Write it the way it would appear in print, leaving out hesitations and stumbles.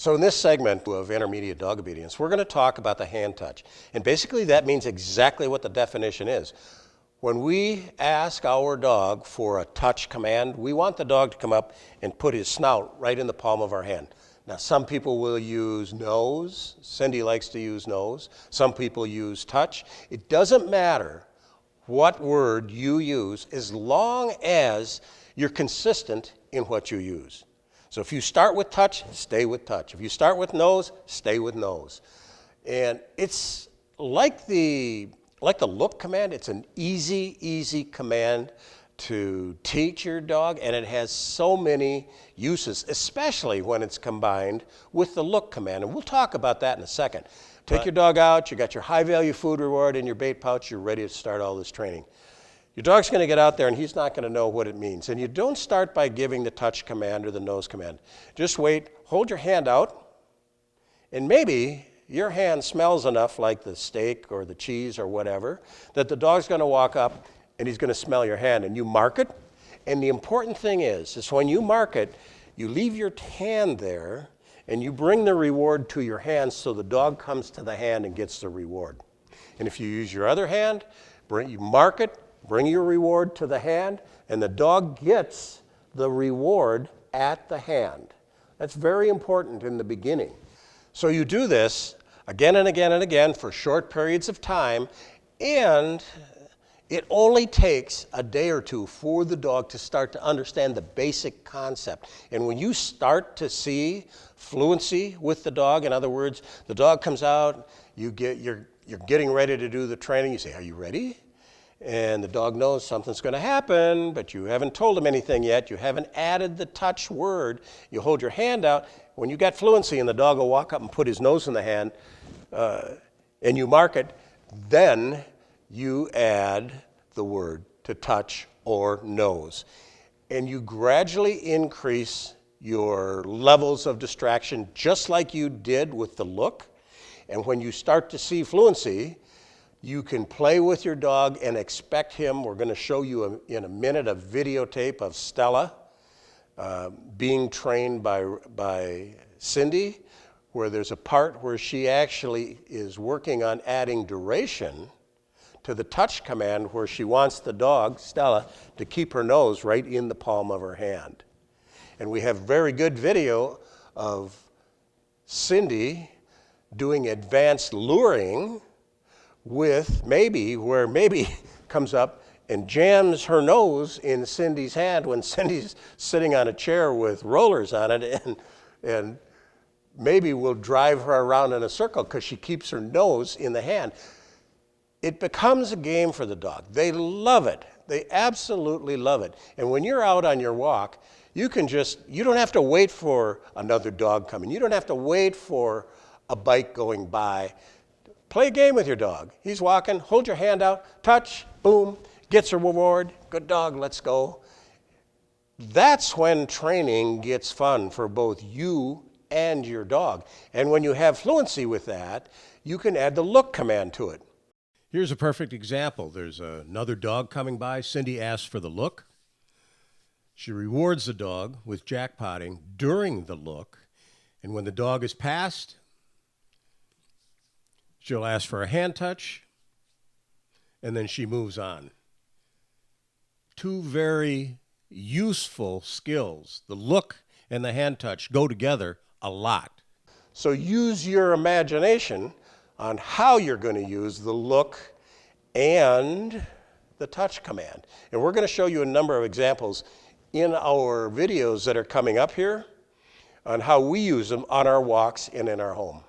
So in this segment of intermediate dog obedience, we're going to talk about the hand touch. And basically that means exactly what the definition is. When we ask our dog for a touch command, we want the dog to come up and put his snout right in the palm of our hand. Now some people will use nose. Cindy likes to use nose. Some people use touch. It doesn't matter what word you use as long as you're consistent in what you use. So if you start with touch, stay with touch. If you start with nose, stay with nose. And it's like the look command. It's an easy command to teach your dog, and it has so many uses, especially when it's combined with the look command. And we'll talk about that in a second. Take your dog out, you got your high value food reward in your bait pouch, you're ready to start all this training. Your dog's going to get out there and he's not going to know what it means. And you don't start by giving the touch command or the nose command. Just wait, hold your hand out, and maybe your hand smells enough like the steak or the cheese or whatever that the dog's going to walk up and he's going to smell your hand, and you mark it. And the important thing is when you mark it, you leave your hand there and you bring the reward to your hand so the dog comes to the hand and gets the reward. And if you use your other hand, you mark it, bring your reward to the hand, and the dog gets the reward at the hand. That's very important in the beginning. So you do this again and again and again for short periods of time, and it only takes a day or two for the dog to start to understand the basic concept. And when you start to see fluency with the dog, in other words, the dog comes out, you're getting ready to do the training, you say, "Are you ready?" And the dog knows something's going to happen, but you haven't told him anything yet. You haven't added the touch word. You hold your hand out. When you got fluency and the dog will walk up and put his nose in the hand, and you mark it, then you add the word to touch or nose. And you gradually increase your levels of distraction just like you did with the look. And when you start to see fluency, you can play with your dog and expect him. We're going to show you in a minute a videotape of Stella being trained by Cindy, where there's a part where she actually is working on adding duration to the touch command, where she wants the dog, Stella, to keep her nose right in the palm of her hand. And we have very good video of Cindy doing advanced luring with where maybe comes up and jams her nose in Cindy's hand when Cindy's sitting on a chair with rollers on it, and maybe will drive her around in a circle because she keeps her nose in the hand. It becomes a game for the dog. They love it. They absolutely love it. And when you're out on your walk, you don't have to wait for another dog coming. You don't have to wait for a bike going by. Play a game with your dog. He's walking, hold your hand out, touch, boom, gets a reward. Good dog, let's go. That's when training gets fun for both you and your dog. And when you have fluency with that, you can add the look command to it. Here's a perfect example. There's another dog coming by. Cindy asks for the look. She rewards the dog with jackpotting during the look. And when the dog is passed, she'll ask for a hand touch, and then she moves on. Two very useful skills. The look and the hand touch go together a lot. So use your imagination on how you're going to use the look and the touch command. And we're going to show you a number of examples in our videos that are coming up here on how we use them on our walks and in our home.